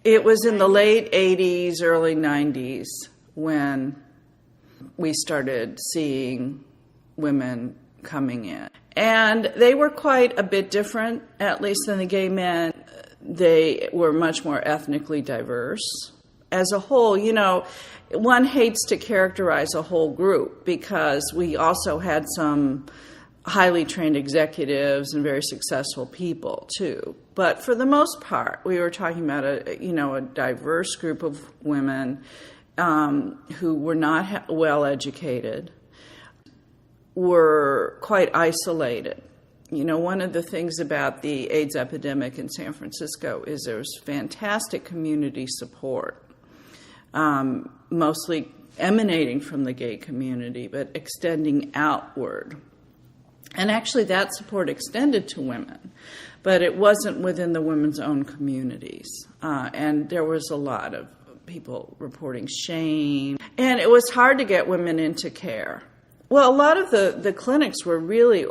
It was in the late 80s, early 90s when we started seeing women coming in. And they were quite a bit different, at least than the gay men. They were much more ethnically diverse. As a whole, one hates to characterize a whole group because we also had some highly trained executives and very successful people too. But for the most part, we were talking about a diverse group of women who were not well educated, were quite isolated. One of the things about the AIDS epidemic in San Francisco is there was fantastic community support, mostly emanating from the gay community, but extending outward. And actually that support extended to women, but it wasn't within the women's own communities. And there was a lot of people reporting shame. And it was hard to get women into care. Well, a lot of the clinics were really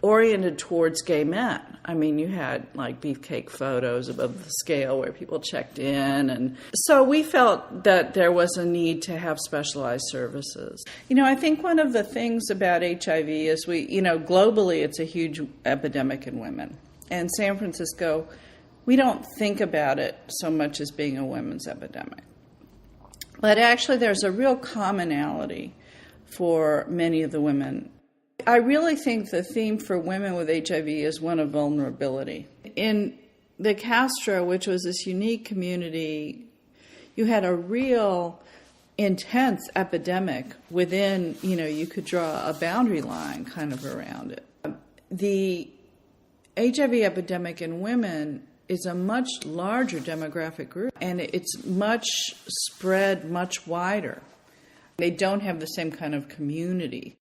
oriented towards gay men. I mean, you had like beefcake photos above the scale where people checked in. And so we felt that there was a need to have specialized services. I think one of the things about HIV is globally it's a huge epidemic in women. And San Francisco, we don't think about it so much as being a women's epidemic. But actually there's a real commonality for many of the women. I really think the theme for women with HIV is one of vulnerability. In the Castro, which was this unique community, you had a real intense epidemic within, you could draw a boundary line kind of around it. The HIV epidemic in women is a much larger demographic group, and it's much spread, much wider. They don't have the same kind of community.